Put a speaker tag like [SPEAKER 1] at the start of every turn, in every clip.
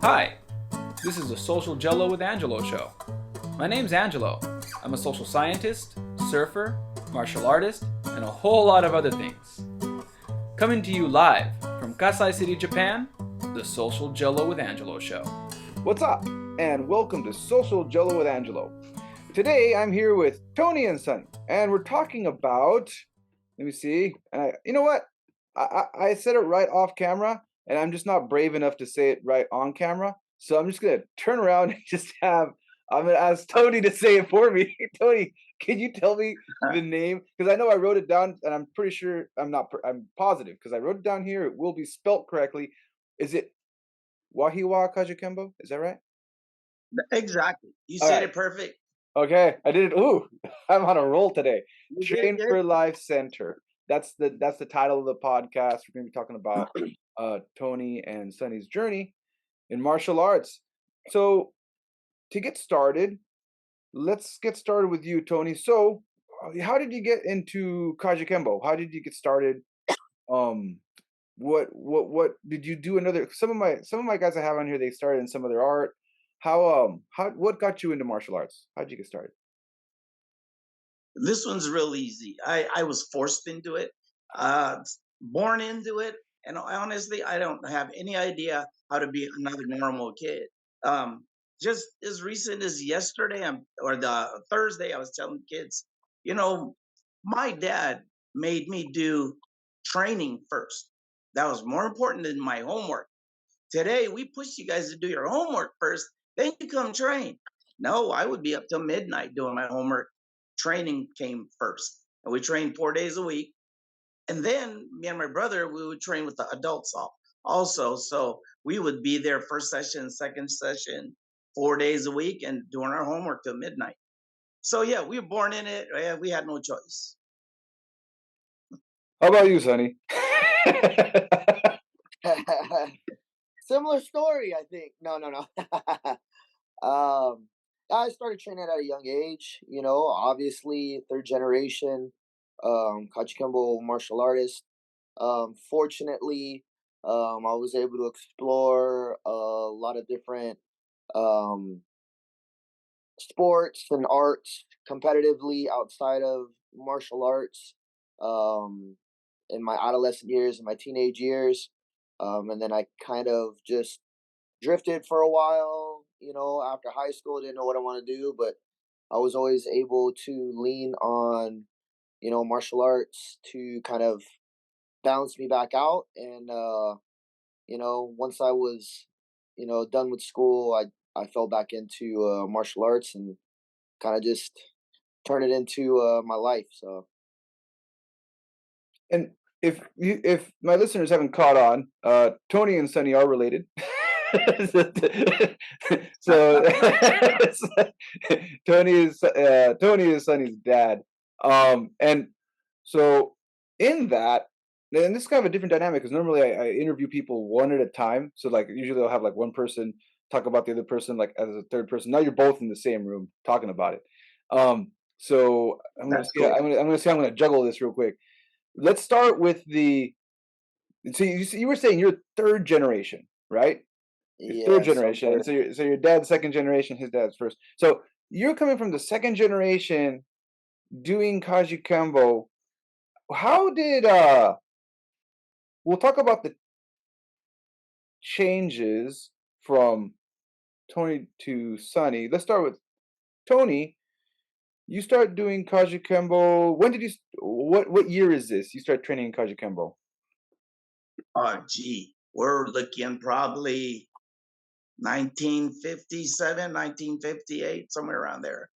[SPEAKER 1] Hi, this is the Social Gelo with Angelo show. My name's Angelo. I'm a social scientist, surfer, martial artist, and a whole lot of other things. Coming to you live from Kasai City, Japan, the Social Gelo with Angelo show.
[SPEAKER 2] What's up? And welcome to Social Gelo with Angelo. Today I'm here with Tony and Sonny, and we're talking about, let me see, you know what? I said it right off camera, and I'm just not brave enough to say it right on camera. So I'm just going to turn around and I'm going to ask Tony to say it for me. Tony, can you tell me the name? Because I know I wrote it down, and I'm pretty sure, I'm positive, because I wrote it down here. It will be spelt correctly. Is it Wahiwa Kajukenbo? Is that right?
[SPEAKER 3] Exactly. You said it perfect.
[SPEAKER 2] Okay, I did it. Ooh, I'm on a roll today. Train for Life Center. That's the title of the podcast. We're going to be talking about Tony and Sonny's journey in martial arts. So to get started, let's get started with you, Tony. So how did you get into Kajukenbo? How did you get started? What did you do? Some of my guys I have on here, they started in some of their art. What got you into martial arts? How'd you get started?
[SPEAKER 3] This one's real easy. I was forced into it, born into it, and honestly, I don't have any idea how to be another normal kid. Just as recent as yesterday, or the Thursday, I was telling kids, my dad made me do training first. That was more important than my homework. Today, we push you guys to do your homework first, then you come train. No, I would be up till midnight doing my homework. Training came first. And we trained 4 days a week. And then me and my brother, we would train with the adults also. So we would be there first session, second session, 4 days a week and doing our homework till midnight. So yeah, we were born in it. We had no choice.
[SPEAKER 2] How about you, Sonny?
[SPEAKER 4] Similar story, I think. No. I started training at a young age. Obviously third generation, Kajukenbo martial artist. Fortunately, I was able to explore a lot of different sports and arts competitively outside of martial arts. In my adolescent years and my teenage years. And then I kind of just drifted for a while, after high school. Didn't know what I want to do, but I was always able to lean on, martial arts to kind of balance me back out. And, once I was, done with school, I fell back into martial arts and kind of just turned it into my life. So.
[SPEAKER 2] And if my listeners haven't caught on, Tony and Sonny are related. So Tony is Sonny's dad. And so in that, and this is kind of a different dynamic because normally I interview people one at a time. So like usually I'll have like one person talk about the other person like as a third person. Now you're both in the same room talking about it. So I'm gonna juggle this real quick. Let's start with so you were saying you're third generation, right?
[SPEAKER 4] Yeah,
[SPEAKER 2] third generation. So your dad's second generation, his dad's first. So you're coming from the second generation doing Kajukenbo. How did we'll talk about the changes from Tony to Sonny. Let's start with Tony. You start doing Kajukenbo. When did you what year is this? You start training in Kajukenbo?
[SPEAKER 3] Oh, gee, we're looking probably 1957, 1958, somewhere around there.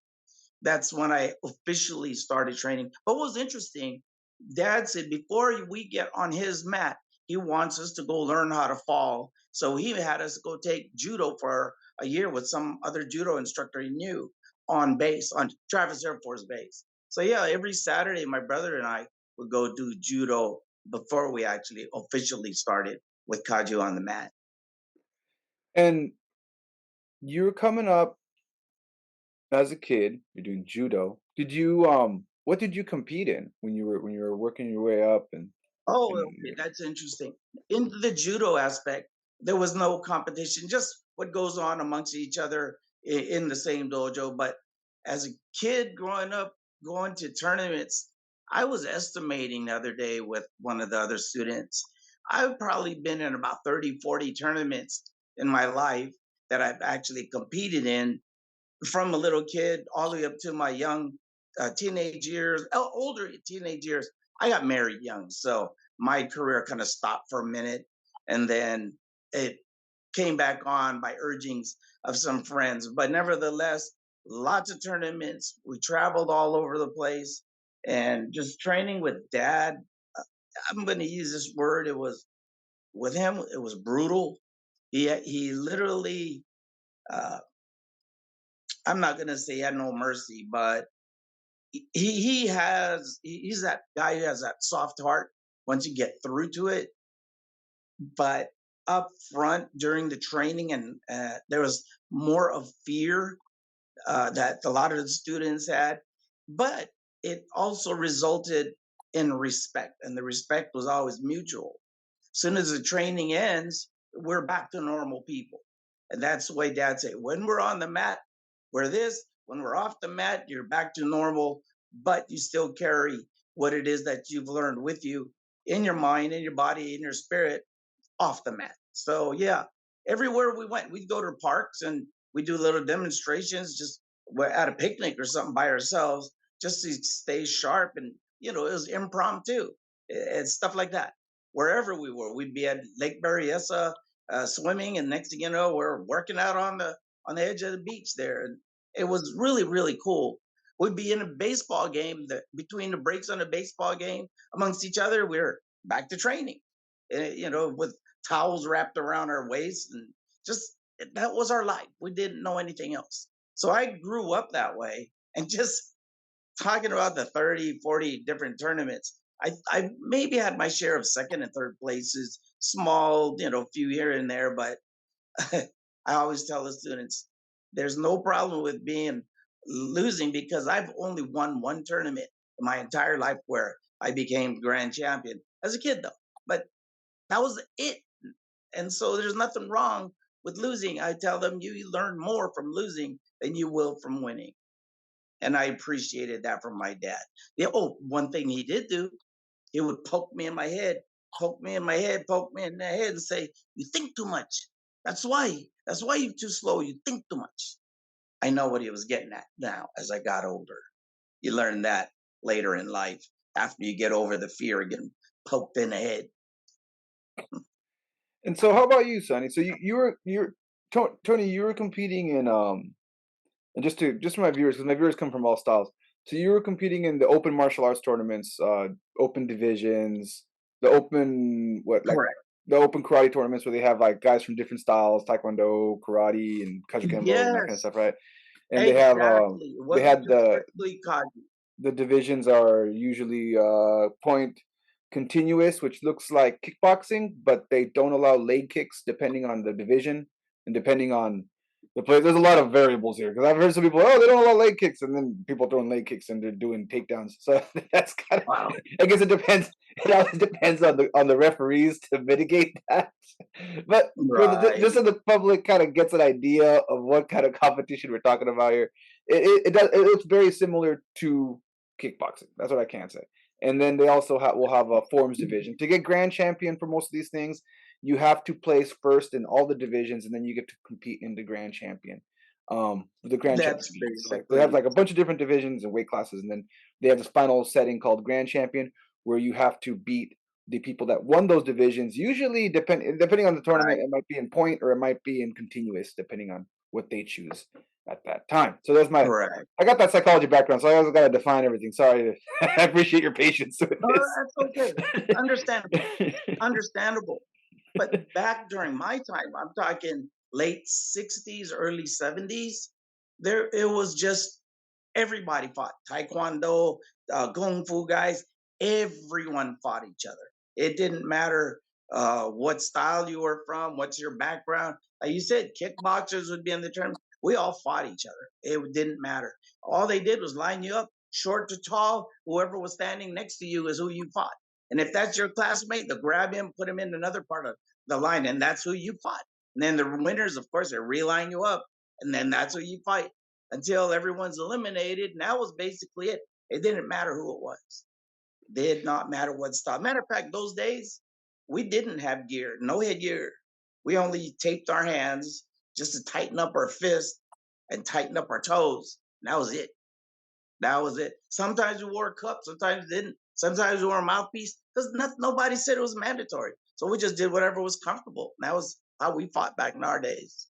[SPEAKER 3] That's when I officially started training. But what was interesting, Dad said before we get on his mat, he wants us to go learn how to fall. So he had us go take judo for a year with some other judo instructor he knew on base, on Travis Air Force Base. So yeah, every Saturday, my brother and I would go do judo before we actually officially started with Kaju on the mat.
[SPEAKER 2] And you're coming up as a kid, you're doing judo. Did you what did you compete in when you were working your way up and
[SPEAKER 3] okay, that's interesting. In the judo aspect, there was no competition, just what goes on amongst each other in the same dojo. But as a kid growing up, going to tournaments, I was estimating the other day with one of the other students. I've probably been in about 30, 40 tournaments in my life that I've actually competed in, from a little kid all the way up to my young teenage years, older teenage years. I got married young, so my career kind of stopped for a minute, and then it came back on by urgings of some friends. But nevertheless, lots of tournaments. We traveled all over the place, and just training with dad. uh, I'm going to use this word. It was with him. It was brutal. He literally. Uh, I'm not going to say he had no mercy, but he's that guy who has that soft heart once you get through to it. But up front during the training, and there was more of fear that a lot of the students had, but it also resulted in respect, and the respect was always mutual. As soon as the training ends, we're back to normal people. And that's the way dad said, when we're on the mat, we're this. When we're off the mat, you're back to normal, but you still carry what it is that you've learned with you in your mind, in your body, in your spirit, off the mat. So yeah, everywhere we went, we'd go to parks and we do little demonstrations, just we're at a picnic or something by ourselves, just to stay sharp. And it was impromptu and stuff like that. Wherever we were, we'd be at Lake Berryessa swimming, and next thing you know, we're working out on the edge of the beach there, and it was really really cool. We'd be in a baseball game. Between the breaks on a baseball game, amongst each other, we're back to training. With towels wrapped around our waist, and just that was our life. We didn't know anything else. So I grew up that way, and just talking about the 30, 40 different tournaments, I maybe had my share of second and third places, small, few here and there, but I always tell the students there's no problem with being losing, because I've only won one tournament in my entire life where I became grand champion as a kid, though. But that was it. And so there's nothing wrong with losing. I tell them you learn more from losing than you will from winning. And I appreciated that from my dad. Yeah, oh, one thing he did do, he would poke me in my head, poke me in my head, poke me in the head, and say, "You think too much. That's why. That's why you're too slow. You think too much." I know what he was getting at now as I got older. You learn that later in life after you get over the fear of getting poked in the head.
[SPEAKER 2] And so, how about you, Sonny? So Tony, you were competing in and just for my viewers, because my viewers come from all styles. So you were competing in the open martial arts tournaments, open divisions, the open
[SPEAKER 3] Correct.
[SPEAKER 2] the open karate tournaments where they have like guys from different styles, taekwondo, karate, and kajukenbo and that kind of
[SPEAKER 3] Yes,
[SPEAKER 2] stuff, right? And
[SPEAKER 3] exactly. It
[SPEAKER 2] they
[SPEAKER 3] wasn't
[SPEAKER 2] had
[SPEAKER 3] just strictly Kaji.
[SPEAKER 2] the divisions are usually point continuous, which looks like kickboxing, but they don't allow leg kicks depending on the division and depending on the play. There's a lot of variables here because I've heard some people, oh, they don't allow leg kicks, and then people throwing leg kicks and they're doing takedowns. So that's kind of,
[SPEAKER 3] Wow.
[SPEAKER 2] I guess it depends. It always depends on the referees to mitigate that. But for just
[SPEAKER 3] Right.
[SPEAKER 2] so the public kind of gets an idea of what kind of competition we're talking about here, it's very similar to kickboxing. That's what I can say. And then they also will have a forms division. To get grand champion for most of these things, you have to place first in all the divisions, and then you get to compete in the grand champion. The grand champion.
[SPEAKER 3] That's
[SPEAKER 2] So they have
[SPEAKER 3] basically
[SPEAKER 2] like a bunch of different divisions and weight classes, and then they have this final setting called grand champion, where you have to beat the people that won those divisions. Usually, depending on the tournament,
[SPEAKER 3] right.
[SPEAKER 2] it might be in point or it might be in continuous, depending on what they choose at that time. So that's my
[SPEAKER 3] Correct.
[SPEAKER 2] I got that psychology background, so I always got to define everything. Sorry, I appreciate your patience with
[SPEAKER 3] No,
[SPEAKER 2] this.
[SPEAKER 3] that's okay. Understandable. Understandable. But back during my time, I'm talking late 60s, early 70s, there it was just everybody fought. Taekwondo, Kung Fu guys, everyone fought each other. It didn't matter what style you were from, what's your background. Like you said, kickboxers would be in the term. We all fought each other. It didn't matter. All they did was line you up, short to tall. Whoever was standing next to you is who you fought. And if that's your classmate, they'll grab him, put him in another part of the line, and that's who you fought. And then the winners, of course, they reline you up, and then that's what you fight until everyone's eliminated. And that was basically it. It didn't matter who it was. Did not matter what style. Matter of fact, those days we didn't have gear, no headgear. We only taped our hands just to tighten up our fists and tighten up our toes. And that was it. That was it. Sometimes we wore a cup, sometimes we didn't. Sometimes we wore a mouthpiece because nobody said it was mandatory. So we just did whatever was comfortable. And that was how we fought back in our days.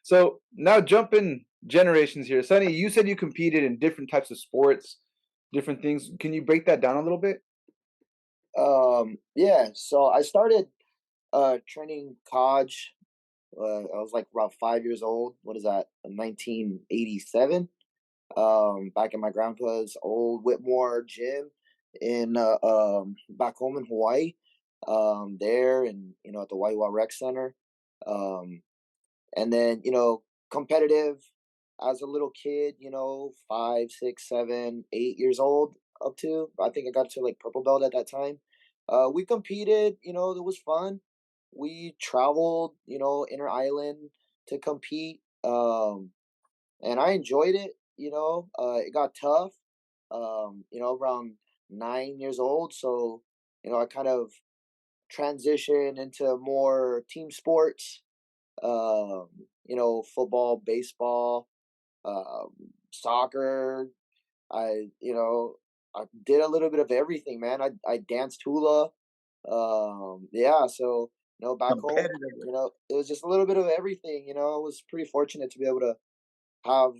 [SPEAKER 2] So now jumping generations here, Sonny, you said you competed in different types of sports, different things. Can you break that down a little bit?
[SPEAKER 4] Yeah. So I started training Kaj. I was like around 5 years old. What is that? 1987. Back in my grandpa's old Whitmore gym in back home in Hawaii. There and at the Waiwa Rec Center. Um, and then competitive as a little kid. 5, 6, 7, 8 years old. Up to I think I got to like purple belt at that time. We competed. It was fun. We traveled. Inter island to compete. And I enjoyed it. It got tough. Around 9 years old, so I kind of transitioned into more team sports. Football, baseball, um, soccer. I did a little bit of everything, man. I danced hula. Yeah, so back home,
[SPEAKER 3] Competitive.
[SPEAKER 4] it was just a little bit of everything. I was pretty fortunate to be able to have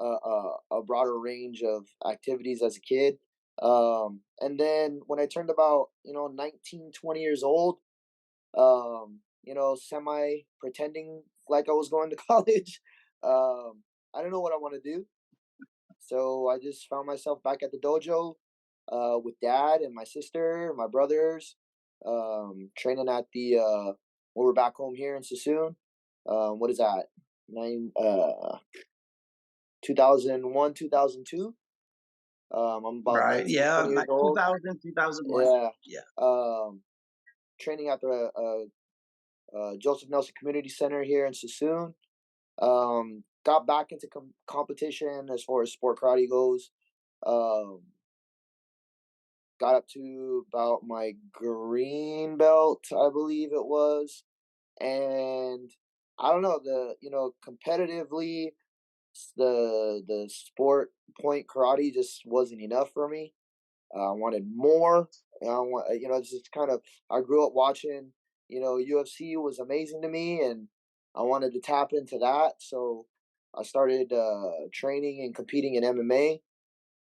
[SPEAKER 4] a broader range of activities as a kid. And then when I turned about 19, 20 years old, semi pretending like I was going to college, I didn't know what I want to do. So I just found myself back at the dojo with dad and my sister, and my brothers, training at the when we're back home here in Sassoon. What is that? 2001, 2002. I'm about
[SPEAKER 3] Right.
[SPEAKER 4] 19,
[SPEAKER 3] Yeah.
[SPEAKER 4] 20 years
[SPEAKER 3] Like
[SPEAKER 4] old.
[SPEAKER 3] 2000, 2001.
[SPEAKER 4] Yeah.
[SPEAKER 3] Yeah.
[SPEAKER 4] Um, training at the Joseph Nelson Community Center here in Sassoon. Got back into competition as far as sport karate goes. Um, got up to about my green belt, I believe it was. And I don't know, competitively, the sport point karate just wasn't enough for me. I wanted more. I want, it's just kind of. I grew up watching. UFC was amazing to me, and I wanted to tap into that. So I started training and competing in MMA.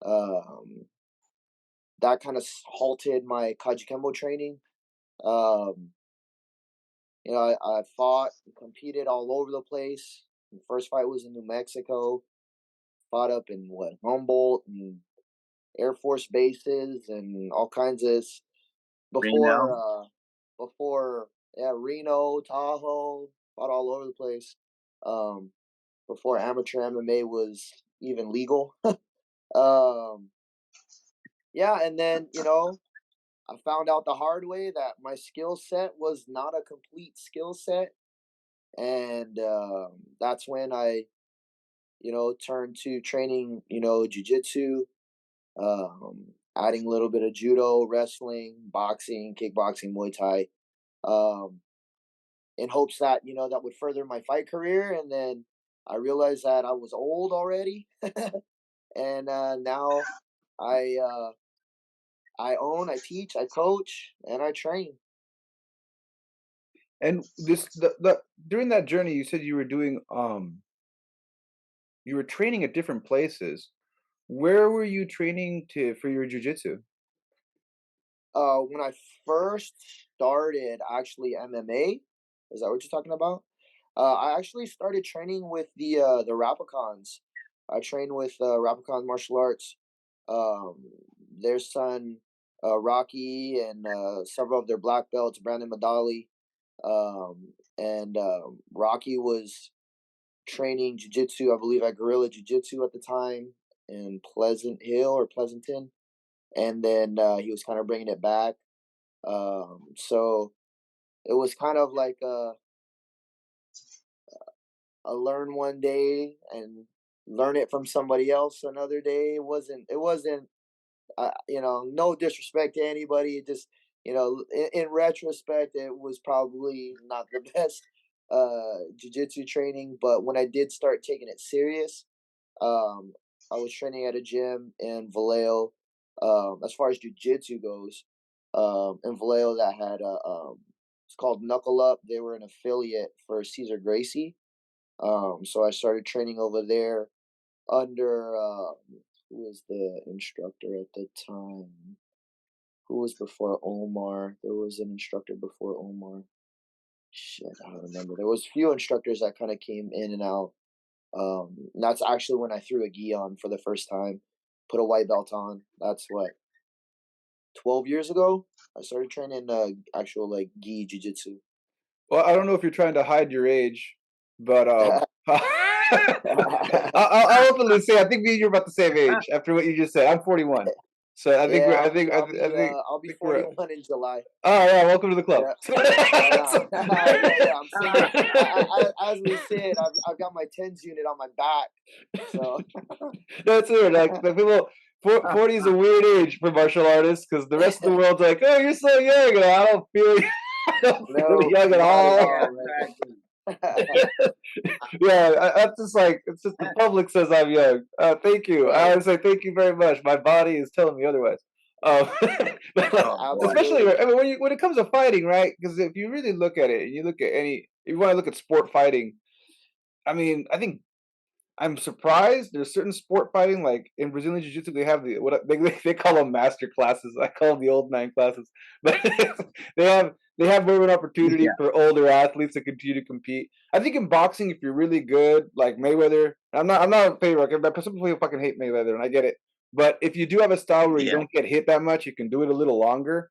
[SPEAKER 4] Um, that kind of halted my Kajukenbo training. Um, I fought and competed all over the place. The first fight was in New Mexico. Fought up in Humboldt and Air Force bases and all kinds of before
[SPEAKER 3] Reno.
[SPEAKER 4] before yeah, Reno, Tahoe, fought all over the place. Um before amateur MMA was even legal. um yeah, and then, I found out the hard way that my skill set was not a complete skill set. And that's when I, turned to training, jujitsu, adding a little bit of judo, wrestling, boxing, kickboxing, Muay Thai, um, in hopes that that would further my fight career. And then I realized that I was old already, and now I I teach, I coach, and I train.
[SPEAKER 2] And this the during that journey, you said you were doing you were training at different places. Where were you training to for your jujitsu?
[SPEAKER 4] When I first started actually MMA, is that what you're talking about? I actually started training with the Rapicons. I trained with Rapicon Martial Arts. Um, their son Rocky and several of their black belts, Brandon Madali. And Rocky was training jiu-jitsu, I believe, at Guerrilla Jiu-Jitsu at the time in Pleasant Hill or Pleasanton. And then he was kind of bringing it back. So it was kind of like a learn one day and learn it from somebody else another day. It wasn't no disrespect to anybody. It just, in retrospect, it was probably not the best jiu-jitsu training. But when I did start taking it serious, um, I was training at a gym in Vallejo. As far as jiu-jitsu goes, in Vallejo that had it's called Knuckle Up. They were an affiliate for Cesar Gracie. So I started training over there under who was the instructor at the time? Who was before Omar? There was an instructor before Omar. Shit, I don't remember. There was a few instructors that kind of came in and out. And that's actually when I threw a gi on for the first time, put a white belt on. That's what, 12 years ago. I started training actual like gi jiu-jitsu.
[SPEAKER 2] Well, I don't know if you're trying to hide your age, but I'll openly say I think me and you're about the same age after what you just said. I'm 41, so I think
[SPEAKER 4] Yeah, I'll be
[SPEAKER 2] we're
[SPEAKER 4] 41 in July.
[SPEAKER 2] Oh yeah, welcome to the club.
[SPEAKER 4] Yeah, I'm saying, as we said, I've got my tens unit on my back. So
[SPEAKER 2] That's weird. Like the people, 40 is a weird age for martial artists because the rest of the world's like, oh, you're so young, and I don't feel, young at all. Yeah, that's just like it's just the public says I'm young. Thank you. I always say thank you very much. My body is telling me otherwise. Especially when it comes to fighting, right? Because if you really look at it, and you look at if you want to look at sport fighting, I mean, I think I'm surprised. There's certain sport fighting, like in Brazilian Jiu-Jitsu, they have they call them master classes. I call them the old man classes, but they have more of an opportunity for older athletes to continue to compete. I think in boxing, if you're really good, like Mayweather, I'm not in favor. Like, some people fucking hate Mayweather, and I get it. But if you do have a style where you don't get hit that much, you can do it a little longer.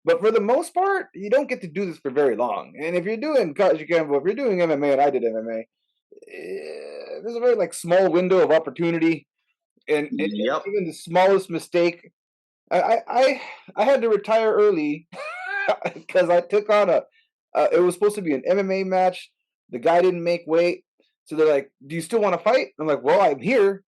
[SPEAKER 2] But for the most part, you don't get to do this for very long. And if you're doing Kajukenbo, if you're doing MMA, and I did MMA, there's a very like small window of opportunity, and even the smallest mistake. I had to retire early because I took on it was supposed to be an MMA match. The guy didn't make weight, so they're like, "Do you still want to fight?" I'm like, "Well, I'm here."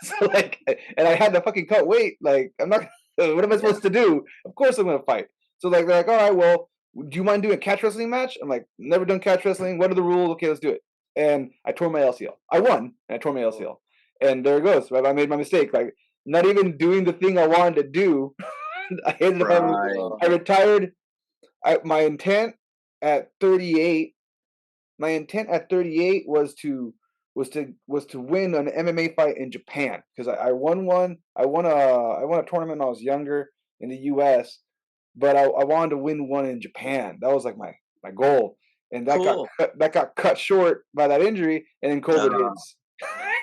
[SPEAKER 2] So like, and I had to fucking cut weight. Like, I'm not. What am I supposed to do? Of course, I'm gonna fight. So like, they're like, "All right, well, do you mind doing a catch wrestling match?" I'm like, "Never done catch wrestling. What are the rules? Okay, let's do it." And I tore my LCL. I won, and I tore my LCL. And there it goes. Right? I made my mistake. Like, not even doing the thing I wanted to do. I ended up I retired. My intent at 38. My intent at 38 was to win an MMA fight in Japan because I won one. I won a tournament when I was younger in the U.S., but I wanted to win one in Japan. That was like my goal, and that got cut short by that injury, and then COVID hits.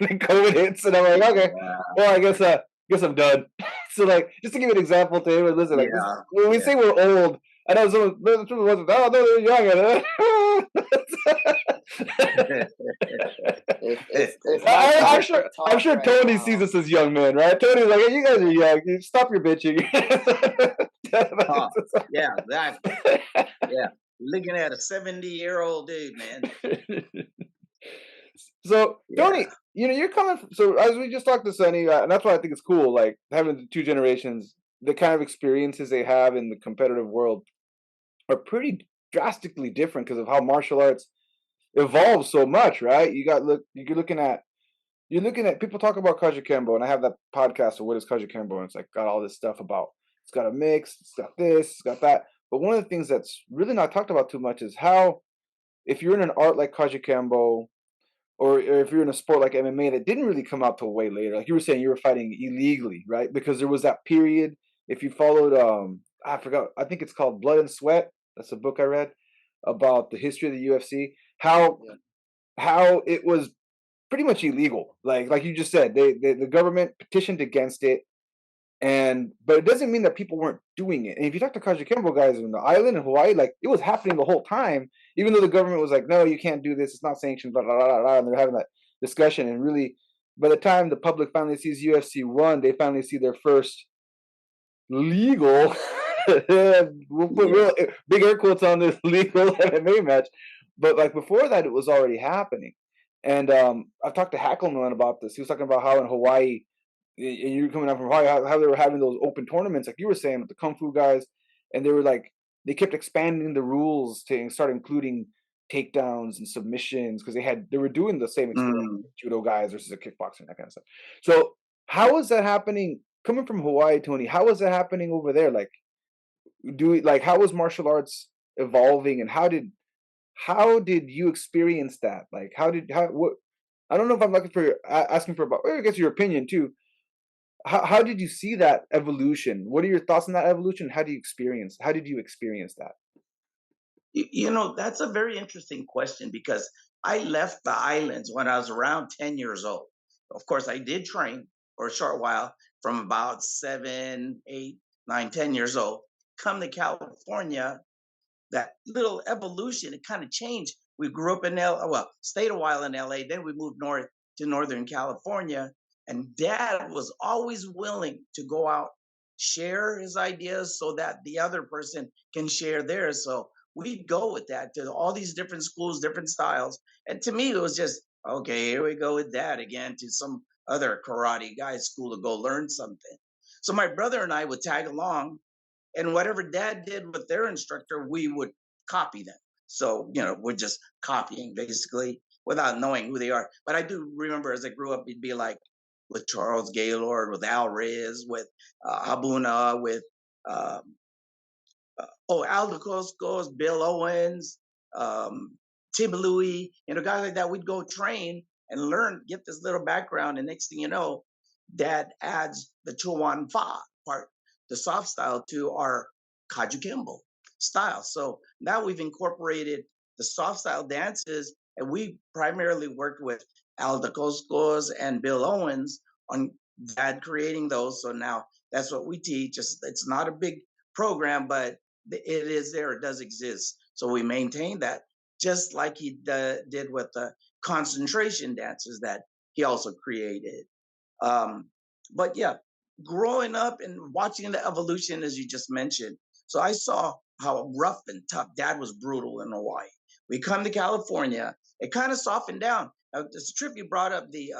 [SPEAKER 2] And COVID hits, and I'm like, okay, well, I guess I'm done. So like, just to give you an example to anyone listen, like when we say we're old, I know some people wasn't. Oh no, they're young. I'm sure Tony sees us as young men, right? Tony's like, hey, you guys are young. Stop your bitching.
[SPEAKER 3] Looking at a 70-year-old dude, man.
[SPEAKER 2] So Tony, you're coming from, so as we just talked to Sonny, and that's why I think it's cool, like having the two generations, the kind of experiences they have in the competitive world are pretty drastically different because of how martial arts evolves so much, right? You're looking at people talk about Kajukenbo, and I have that podcast of what is Kajukenbo, and it's like got all this stuff about it's got a mix, it's got this, it's got that. But one of the things that's really not talked about too much is how if you're in an art like Kajukenbo, or if you're in a sport like MMA that didn't really come out till way later, like you were saying, you were fighting illegally, right? Because there was that period. If you followed, I forgot, I think it's called Blood and Sweat. That's a book I read about the history of the UFC. How it was pretty much illegal. Like you just said, the government petitioned against it, but it doesn't mean that people weren't doing it. And if you talk to Kajukenbo guys on the island in Hawaii, like it was happening the whole time, even though the government was like, no, you can't do this, it's not sanctioned, blah, blah, blah, blah, and they're having that discussion. And really, by the time the public finally sees UFC 1, they finally see their first legal We'll put real big air quotes on this legal MMA match. But like before that, it was already happening. And I've talked to Hackelman about this. He was talking about how in Hawaii, and you're coming out from Hawaii, how they were having those open tournaments, like you were saying, with the Kung Fu guys, and they were like, they kept expanding the rules to start including takedowns and submissions because they were doing the same experiment
[SPEAKER 3] Mm.
[SPEAKER 2] with judo guys versus a kickboxer and that kind of stuff. So how is that happening coming from Hawaii, Tony? How is that happening over there? Like, how was martial arts evolving, and how did you experience that? Like, what? I don't know if I'm looking for asking for about. I guess your opinion too. How did you see that evolution? What are your thoughts on that evolution? How did you experience that?
[SPEAKER 3] That's a very interesting question because I left the islands when I was around 10 years old. Of course, I did train for a short while from about 7, 8, 9, 10 years old. Come to California, that little evolution, it kind of changed. We grew up in stayed a while in LA, then we moved north to Northern California. And dad was always willing to go out, share his ideas so that the other person can share theirs. So we'd go with that to all these different schools, different styles. And to me, it was just, okay, here we go with dad again to some other karate guy's school to go learn something. So my brother and I would tag along, and whatever dad did with their instructor, we would copy them. So, we're just copying basically without knowing who they are. But I do remember as I grew up, it'd be like with Charles Gaylord, with Al Reyes, with Habuna, with um, Aldo Coscos, Bill Owens, Tim Louie, guys like that. We'd go train and learn, get this little background. And next thing you know, dad adds the Chuan Fa part, the soft style, to our Kajukenbo style. So now we've incorporated the soft style dances, and we primarily worked with Aldo Coscos and Bill Owens on dad creating those. So now that's what we teach. It's not a big program, but it is there. It does exist. So we maintain that, just like he did with the concentration dances that he also created. Um, but yeah, growing up and watching the evolution, as you just mentioned. So I saw how rough and tough dad was, brutal in Hawaii. We come to California, it kind of softened down. Now, it's a trip you brought up the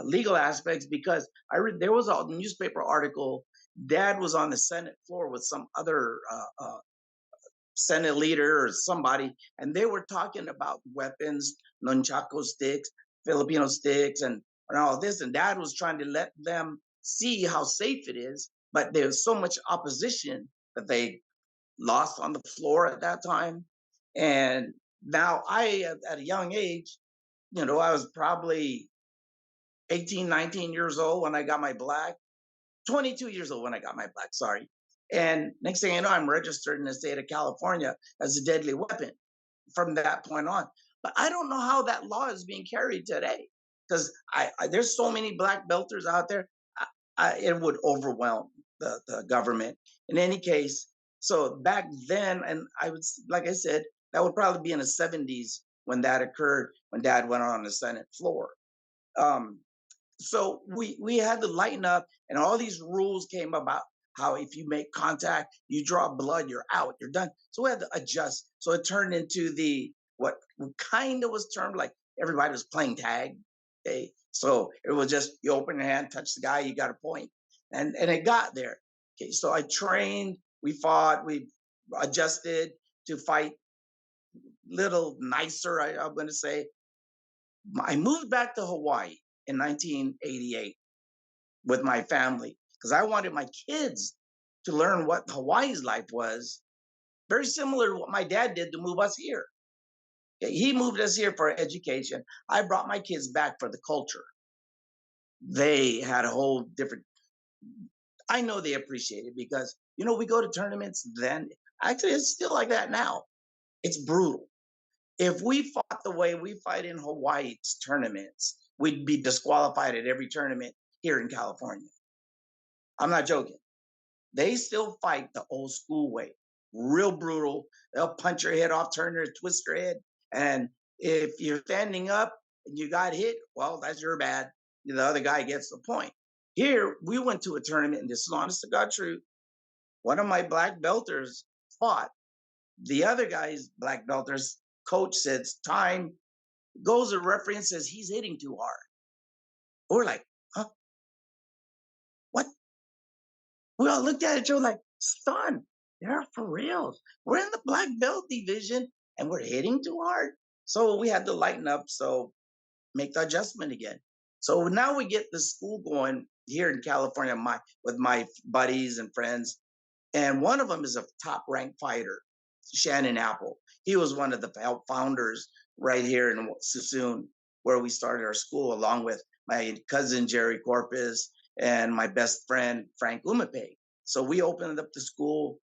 [SPEAKER 3] legal aspects, because I read there was a newspaper article. Dad was on the Senate floor with some other Senate leader or somebody, and they were talking about weapons, nunchaku sticks, Filipino sticks, and all this. And dad was trying to let them see how safe it is, but there was so much opposition that they lost on the floor at that time. And now at a young age, I was probably 18, 19 years old when I got my black, 22 years old when I got my black, sorry. And next thing you know, I'm registered in the state of California as a deadly weapon from that point on. But I don't know how that law is being carried today, because there's so many black belters out there. It would overwhelm the government. In any case, so back then, and like I said, that would probably be in the 70s when that occurred, when dad went on the Senate floor. Um, so we had to lighten up, and all these rules came about how if you make contact, you draw blood, you're out, you're done. So we had to adjust. So it turned into what kind of was termed like everybody was playing tag. Okay, so it was just you open your hand, touch the guy, you got a point, and it got there. Okay, so I trained, we fought, we adjusted to fight little nicer. I'm going to say I moved back to Hawaii in 1988 with my family because I wanted my kids to learn what Hawaii's life was, very similar to what my dad did to move us here. He moved us here for education. I brought my kids back for the culture. They had a whole different, I know they appreciate it because, we go to tournaments then. Actually, it's still like that now. It's brutal. If we fought the way we fight in Hawaii's tournaments, we'd be disqualified at every tournament here in California. I'm not joking. They still fight the old school way, real brutal. They'll punch your head off, turn your twist your head. And if you're standing up and you got hit, well, that's your bad. The other guy gets the point. Here, we went to a tournament, and this is honest to God truth. one of my black belters fought. The other guy's black belters coach says time, goes to referee and says he's hitting too hard. We're like, huh? What? We all looked at each other like, son, they're for real. We're in the black belt division and we're hitting too hard. So we had to lighten up, so make the adjustment again. So now we get the school going here in California with my buddies and friends. And one of them is a top ranked fighter, Shannon Apple. He was one of the founders right here in Suisun, where we started our school, along with my cousin Jerry Corpus and my best friend Frank Umape. So we opened up the school.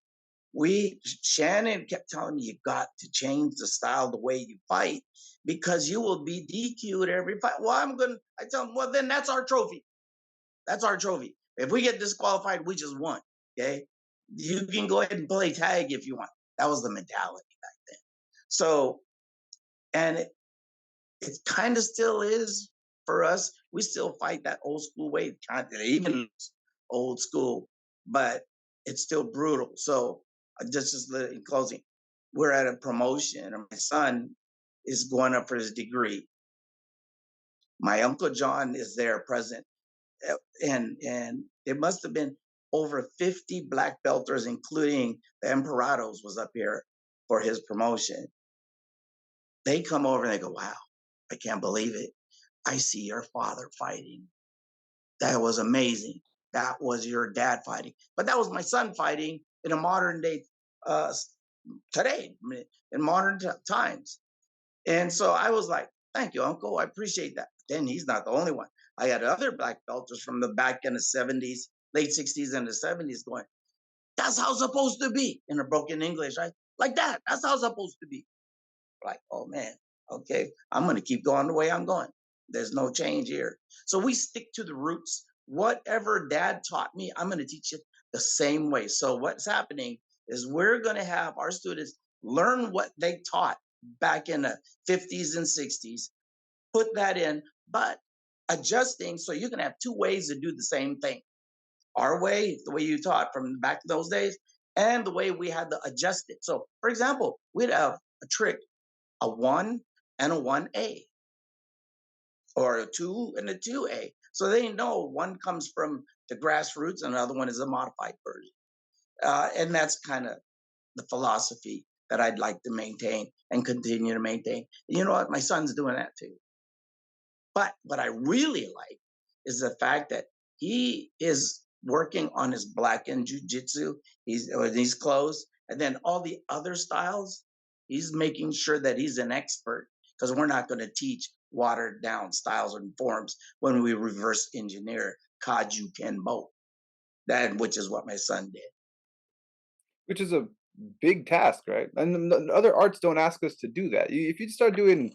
[SPEAKER 3] Shannon kept telling me, you got to change the style, the way you fight, because you will be DQ'd every fight. Well, I tell him, well, then that's our trophy. That's our trophy. If we get disqualified, we just won. Okay. You can go ahead and play tag if you want. That was the mentality back then. So, and it kind of still is for us. We still fight that old school way, even old school, but it's still brutal. So just in closing, we're at a promotion, and my son is going up for his degree. My Uncle John is there present, and it must have been over 50 black belters, including the Emperados, was up here for his promotion. They come over and they go, wow, I can't believe it. I see your father fighting. That was amazing. That was your dad fighting. But that was my son fighting in a modern day, today, in modern times. And so I was like, thank you, Uncle. I appreciate that. Then he's not the only one. I had other black belters from the back in the 70s, late 60s and the 70s going, that's how it's supposed to be, in a broken English, right? Like that. That's how it's supposed to be. Like, oh man, okay, I'm going to keep going the way I'm going. There's no change here. So we stick to the roots. Whatever dad taught me, I'm going to teach it the same way. So what's happening is we're going to have our students learn what they taught back in the 50s and 60s, put that in, but adjusting so you can have two ways to do the same thing. Our way, the way you taught from back in those days, and the way we had to adjust it. So, for example, we'd have a trick, a 1 and a 1A, or a 2 and a 2A. So they know one comes from the grassroots and another one is a modified version. And that's kind of the philosophy that I'd like to maintain and continue to maintain. You know what? My son's doing that too. But what I really like is the fact that he is working on his black and jiu-jitsu. He's close. And then all the other styles, he's making sure that he's an expert, because we're not going to teach watered down styles and forms when we reverse engineer Kajukenbo, which is what my son did.
[SPEAKER 2] Which is a big task, right? And the other arts don't ask us to do that. If you start doing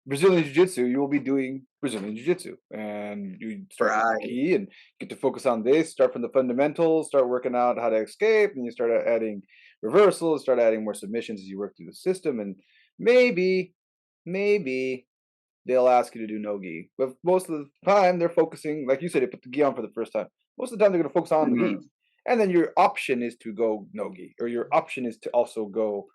[SPEAKER 2] Brazilian Jiu-Jitsu, you will be doing Brazilian Jiu-Jitsu, and you start with the key and get to focus on this, start from the fundamentals, start working out how to escape, and you start adding reversals, start adding more submissions as you work through the system, and maybe they'll ask you to do no gi. But most of the time, they're focusing, like you said, they put the gi on for the first time. Most of the time, they're going to focus on the gi. And then your option is to go no gi, or your option is to also go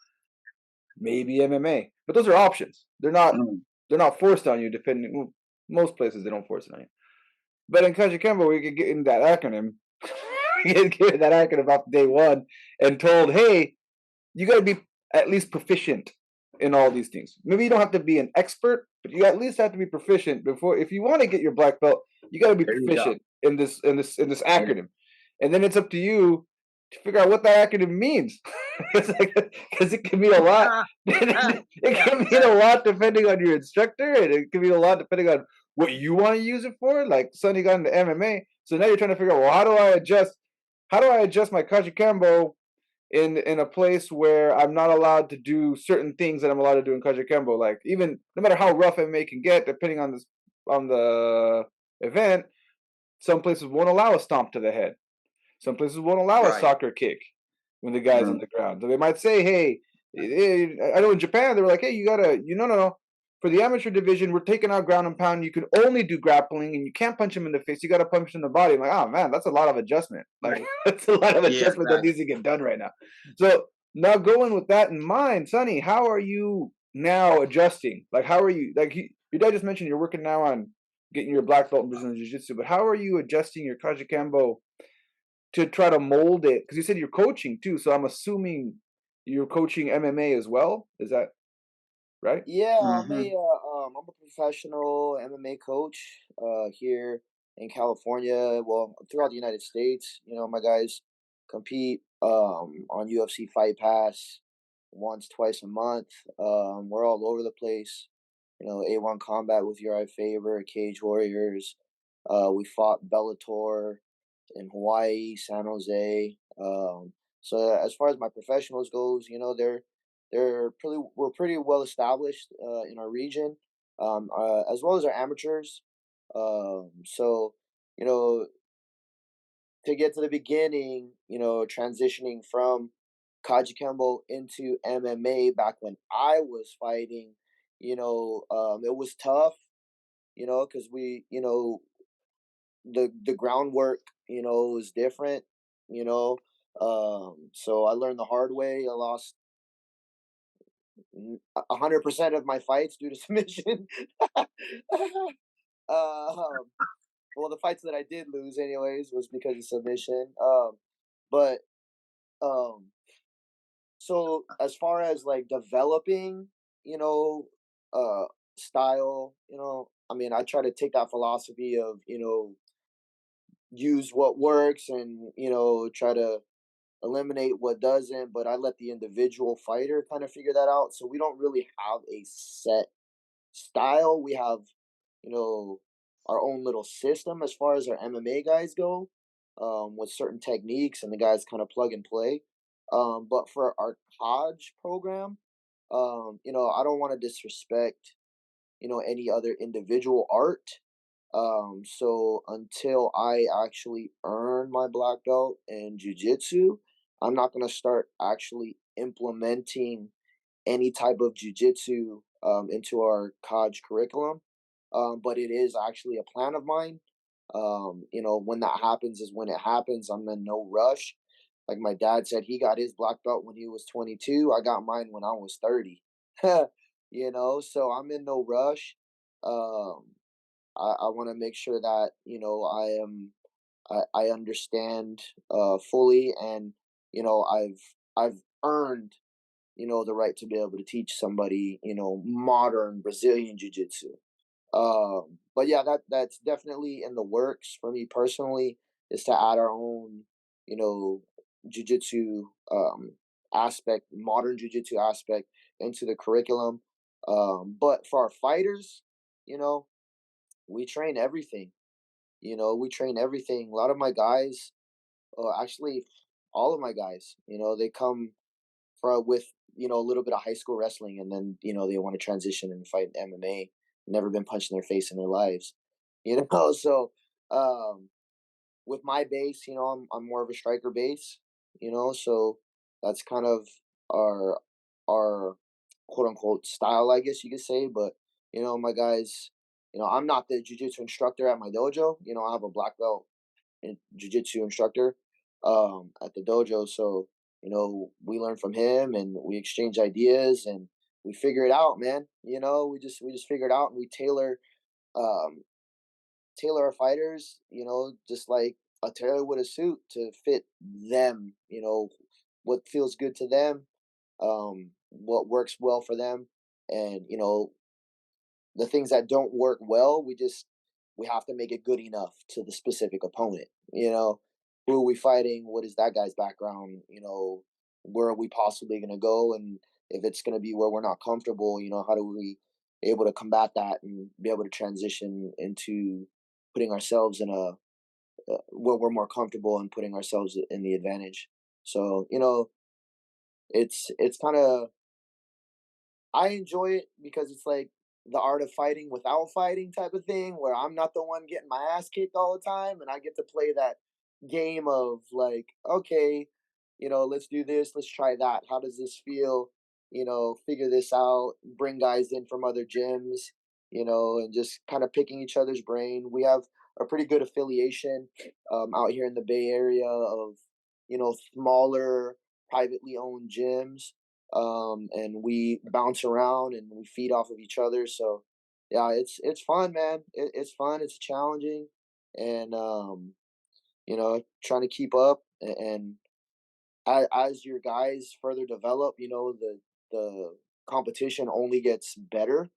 [SPEAKER 2] maybe MMA. But those are options. They're not forced on you, depending. Well, most places they don't force it on you. But in Kajukenbo, we could get in that acronym. We get given that acronym off day one and told, hey, you got to be at least proficient in all these things. Maybe you don't have to be an expert, but you at least have to be proficient before. If you want to get your black belt, you got to be proficient in this acronym, and then it's up to you to figure out what that acronym means. Because it can mean a lot. It can mean a lot depending on your instructor, and it can mean a lot depending on what you want to use it for. Like Sonny got into MMA, so now you're trying to figure out, well, how do I adjust my Kajukenbo in a place where I'm not allowed to do certain things that I'm allowed to do in Kajukenbo. Like, even no matter how rough MMA can get, depending on the event, some places won't allow a stomp to the head. Some places won't allow a soccer kick when the guy's on the ground. So they might say, hey, I know in Japan, they were like, hey, no. for the amateur division, we're taking out ground and pound. You can only do grappling, and you can't punch him in the face. You got to punch him in the body. I'm like, oh man, that's a lot of adjustment. Like that's a lot of
[SPEAKER 3] Yeah,
[SPEAKER 2] adjustment that needs to get done right now. So now going with that in mind, Sonny, how are you now adjusting? Like, how are you? Like, your dad just mentioned you're working now on getting your black belt in Brazilian Jiu-Jitsu, but how are you adjusting your Kajukenbo to try to mold it? Because you said you're coaching too, so I'm assuming you're coaching MMA as well. Is that right?
[SPEAKER 4] Yeah,
[SPEAKER 3] hmm
[SPEAKER 4] I'm a professional MMA coach here in California. Well, throughout the United States. My guys compete on UFC Fight Pass once, twice a month. We're all over the place. A1 Combat with Uri Faber, Cage Warriors. We fought Bellator in Hawaii, San Jose. So as far as my professionals goes, we're pretty well established in our region, as well as our amateurs. So you know, to get to the beginning, transitioning from Kajukenbo into MMA back when I was fighting, it was tough, because the groundwork, was different, you know. So I learned the hard way. I lost 100% of my fights due to submission. Well, the fights that I did lose, anyways, was because of submission. But um, so as far as like developing, you know, uh, style, I mean, I try to take that philosophy of use what works and try to eliminate what doesn't, but I let the individual fighter kind of figure that out. So we don't really have a set style. We have, our own little system as far as our MMA guys go, with certain techniques, and the guys kind of plug and play. But for our Hodge program, I don't want to disrespect, any other individual art. So until I actually earn my black belt in jujitsu, I'm not gonna start actually implementing any type of jujitsu into our college curriculum. But it is actually a plan of mine. When that happens is when it happens. I'm in no rush. Like my dad said, he got his black belt when he was 22. I got mine when I was 30. So I'm in no rush. Um, I want to make sure that I understand fully, and I've earned the right to be able to teach somebody modern Brazilian jiu-jitsu. But yeah, that's definitely in the works for me personally, is to add our own you know jiu-jitsu aspect, modern jiu-jitsu aspect into the curriculum. But for our fighters, you know we train everything. We train everything. A lot of my guys, actually, all of my guys, they come with a little bit of high school wrestling, and then they want to transition and fight MMA. Never been punched in their face in their lives, So with my base, I'm more of a striker base, So that's kind of our quote unquote style, I guess you could say. But my guys, I'm not the jujitsu instructor at my dojo. I have a black belt and jujitsu instructor at the dojo. So we learn from him, and we exchange ideas, and we figure it out, man. We just figure it out, and we um, tailor our fighters. Just like a tailor with a suit to fit them. What feels good to them, what works well for them, and the things that don't work well, we have to make it good enough to the specific opponent. Who are we fighting? What is that guy's background? Where are we possibly going to go? And if it's going to be where we're not comfortable, how do we able to combat that and be able to transition into putting ourselves in a where we're more comfortable and putting ourselves in the advantage. So it's kind of, I enjoy it because it's like the art of fighting without fighting type of thing, where I'm not the one getting my ass kicked all the time, and I get to play that game of like, okay, let's do this, let's try that. How does this feel? figure this out, bring guys in from other gyms, and just kind of picking each other's brain. We have a pretty good affiliation out here in the Bay Area of, smaller privately owned gyms. And we bounce around and we feed off of each other. So yeah, it's fun, man. It's fun. It's challenging, and trying to keep up. And as your guys further develop, the competition only gets better.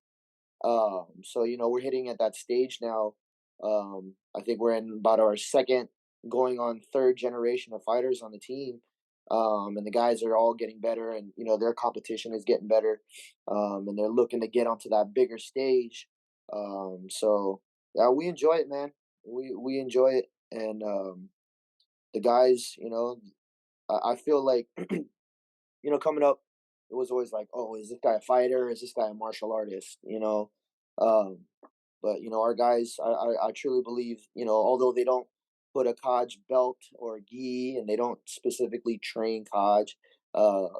[SPEAKER 4] So we're hitting at that stage now. I think we're in about our second, going on third generation of fighters on the team. And the guys are all getting better, and their competition is getting better, and they're looking to get onto that bigger stage. So yeah, we enjoy it, man. We enjoy it, and the guys, I feel like coming up, it was always like, oh, is this guy a fighter? Is this guy a martial artist? Um, but our guys, I truly believe, although they don't put a Kaj belt or gi, and they don't specifically train Kaj,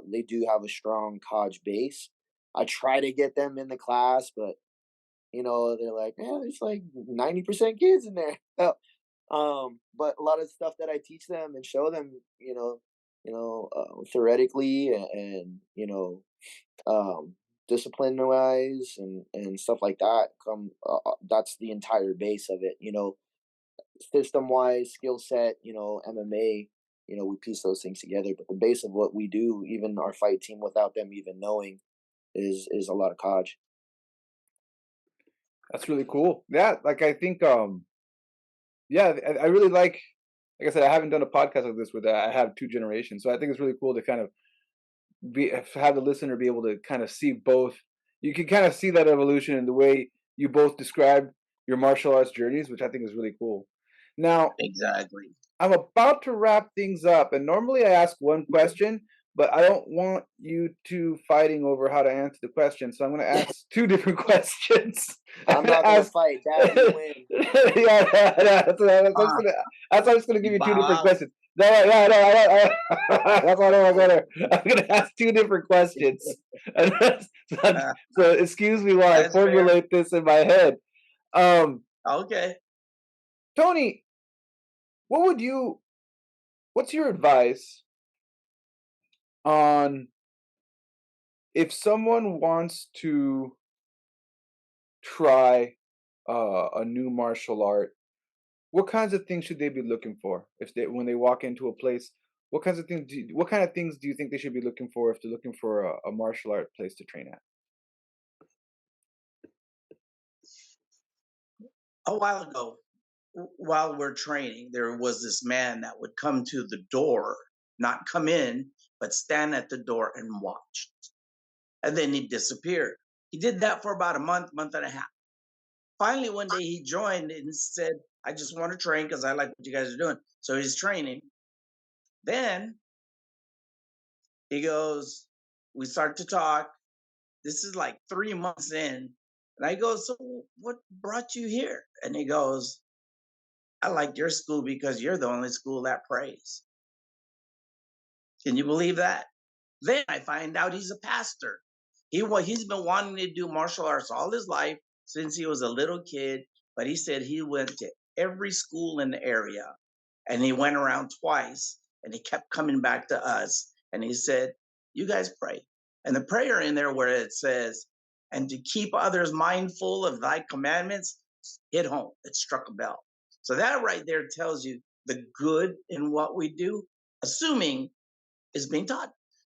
[SPEAKER 4] they do have a strong Kaj base. I try to get them in the class, but they're like, yeah, it's like 90% kids in there. But a lot of stuff that I teach them and show them, theoretically, and discipline wise, and stuff like that, that's the entire base of it. System wise, skill set, MMA. We piece those things together, but the base of what we do, even our fight team, without them even knowing, is a lot of Kaj.
[SPEAKER 2] That's really cool. Yeah, like I think yeah, I really like I said, I haven't done a podcast like this where I have two generations. So I think it's really cool to kind of have the listener be able to kind of see both. You can kind of see that evolution in the way you both described your martial arts journeys, which I think is really cool. Now,
[SPEAKER 3] Exactly.
[SPEAKER 2] I'm about to wrap things up, and normally I ask one question, but I don't want you two fighting over how to answer the question, so I'm going to ask two different questions. I'm
[SPEAKER 4] I'm
[SPEAKER 2] going to
[SPEAKER 4] not gonna
[SPEAKER 2] ask.
[SPEAKER 4] fight, Dad. You win.
[SPEAKER 2] Yeah,
[SPEAKER 3] Uh,
[SPEAKER 2] that's why I'm just going to give you two different
[SPEAKER 3] Bob,
[SPEAKER 2] questions. No, yeah, no, that's why I'm going to ask two different questions. So, so excuse me while I
[SPEAKER 3] that's fair.
[SPEAKER 2] formulate this in my head. Um,
[SPEAKER 3] Okay.
[SPEAKER 2] Tony, what would you? What's your advice on if someone wants to try a new martial art? What kinds of things should they be looking for if they when they walk into a place? What kind of things do you think they should be looking for if they're looking for a martial art place to train at?
[SPEAKER 3] A while ago, while we're training, there was this man that would come to the door, not come in, but stand at the door and watch. And then he disappeared. He did that for about a month, month and a half. Finally, one day he joined and said, I just want to train because I like what you guys are doing. So he's training. Then he goes, we start to talk. This is like 3 months in. And I go, so what brought you here? And he goes, I like your school because you're the only school that prays. Can you believe that? Then I find out he's a pastor. He's been wanting to do martial arts all his life since he was a little kid, but he said he went to every school in the area, and he went around twice, and he kept coming back to us, and he said, you guys pray. And the prayer in there where it says, and to keep others mindful of thy commandments, hit home. It struck a bell. So that right there tells you the good in what we do, assuming is being taught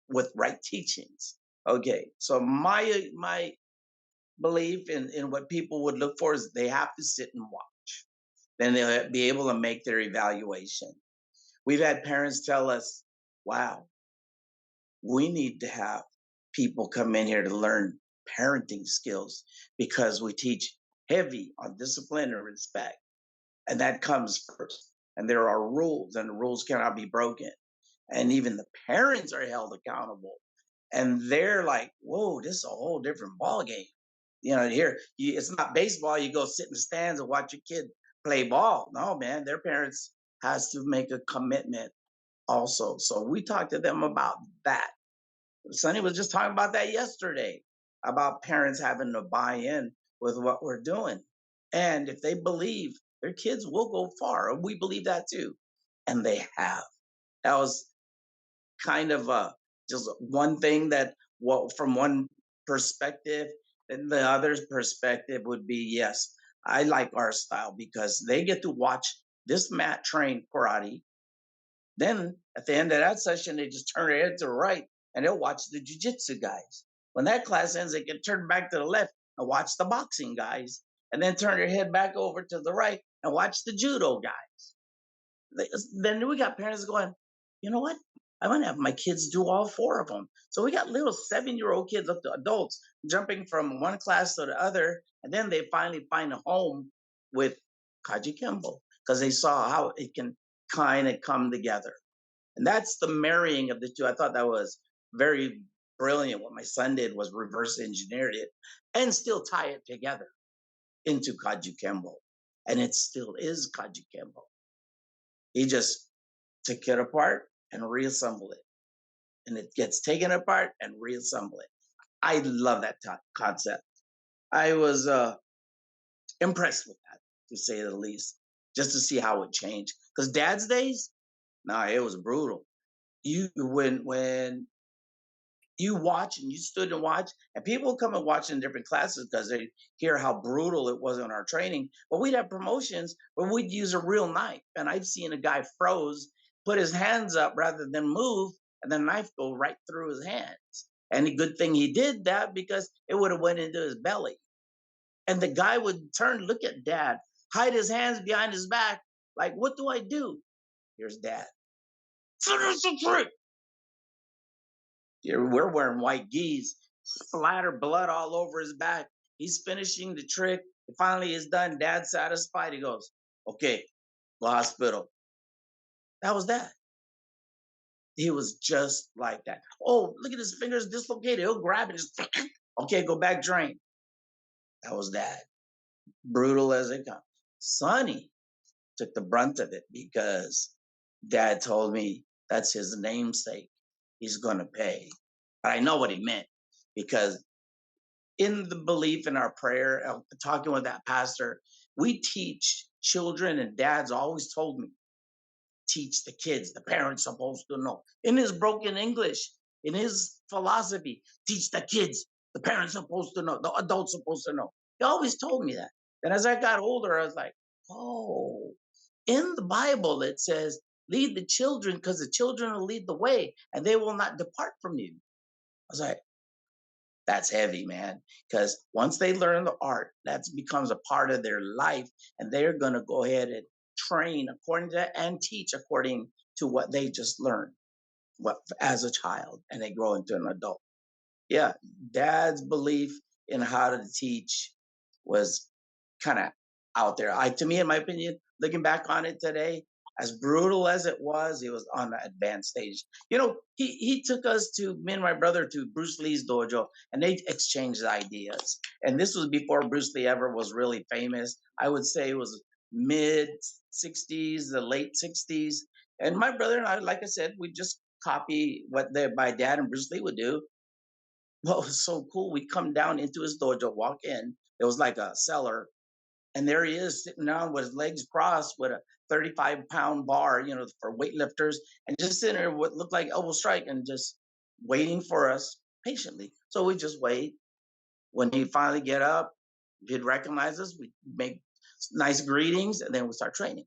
[SPEAKER 3] with right teachings. Okay, so my belief in what people would look for is they have to sit and watch. Then they'll be able to make their evaluation. We've had parents tell us, wow, we need to have people come in here to learn parenting skills because we teach heavy on discipline and respect. And that comes first. And there are rules, and the rules cannot be broken. And even the parents are held accountable. And they're like, whoa, this is a whole different ball game. It's not baseball. You go sit in the stands and watch your kid play ball. No, man, their parents has to make a commitment also. So we talk to them about that. Sonny was just talking about that yesterday, about parents having to buy in with what we're doing. And if they believe, their kids will go far. And we believe that too. And they have. That was kind of just one thing that, what from one perspective, and the other perspective would be, yes, I like our style because they get to watch this mat train karate. Then at the end of that session, they just turn their head to the right and they'll watch the jujitsu guys. When that class ends, they can turn back to the left and watch the boxing guys, and then turn their head back over to the right and watch the judo guys. Then we got parents going, you know what? I'm going to have my kids do all four of them. So we got little 7-year-old kids up to adults jumping from one class to the other. And then they finally find a home with Kajukenbo because they saw how it can kind of come together. And that's the marrying of the two. I thought that was very brilliant. What my son did was reverse engineered it and still tie it together into Kajukenbo. And it still is Kajukenbo. He just took it apart and reassemble it. And it gets taken apart and reassemble it. I love that concept. I was impressed with that, to say the least, just to see how it changed. Because Dad's days, nah, it was brutal. When you watch and you stood and watch, and people come and watch in different classes because they hear how brutal it was in our training. But we'd have promotions where we'd use a real knife. And I've seen a guy froze, put his hands up rather than move, and the knife go right through his hands. And the good thing he did that because it would have went into his belly. And the guy would turn, look at Dad, hide his hands behind his back. Like, what do I do? Here's Dad. Finish the trick. We're wearing white geese, splatter blood all over his back. He's finishing the trick. Finally, it's done. Dad's satisfied. He goes, okay, go hospital. That was Dad. He was just like that. Oh, look at his fingers dislocated. He'll grab it. Just, okay, go back, drain. That was Dad. Brutal as it comes. Sonny took the brunt of it because Dad told me that's his namesake. He's going to pay. But I know what he meant because in the belief in our prayer, talking with that pastor, we teach children, and Dad's always told me, teach the kids. The parents supposed to know. In his broken English, in his philosophy, teach the kids. The parents supposed to know. The adults supposed to know. He always told me that. And as I got older, I was like, oh, in the Bible, it says, lead the children because the children will lead the way and they will not depart from you. I was like, that's heavy, man. Because once they learn the art, that becomes a part of their life, and they're going to go ahead and train according to that and teach according to what they just learned as a child, and they grow into an adult. Yeah, Dad's belief in how to teach was kind of out there. To me, in my opinion, looking back on it today, as brutal as it was on the advanced stage. You know, he took us me and my brother, to Bruce Lee's dojo, and they exchanged ideas. And this was before Bruce Lee ever was really famous. I would say it was mid 60s, the late 60s. And my brother and I, like I said, we just copy what my dad and Bruce Lee would do. What was so cool, we come down into his dojo, walk in. It was like a cellar. And there he is sitting down with his legs crossed with a 35-pound bar, for weightlifters, and just sitting there what looked like elbow strike and just waiting for us patiently. So we just wait. When he finally get up, he'd recognize us. We make nice greetings, and then we start training.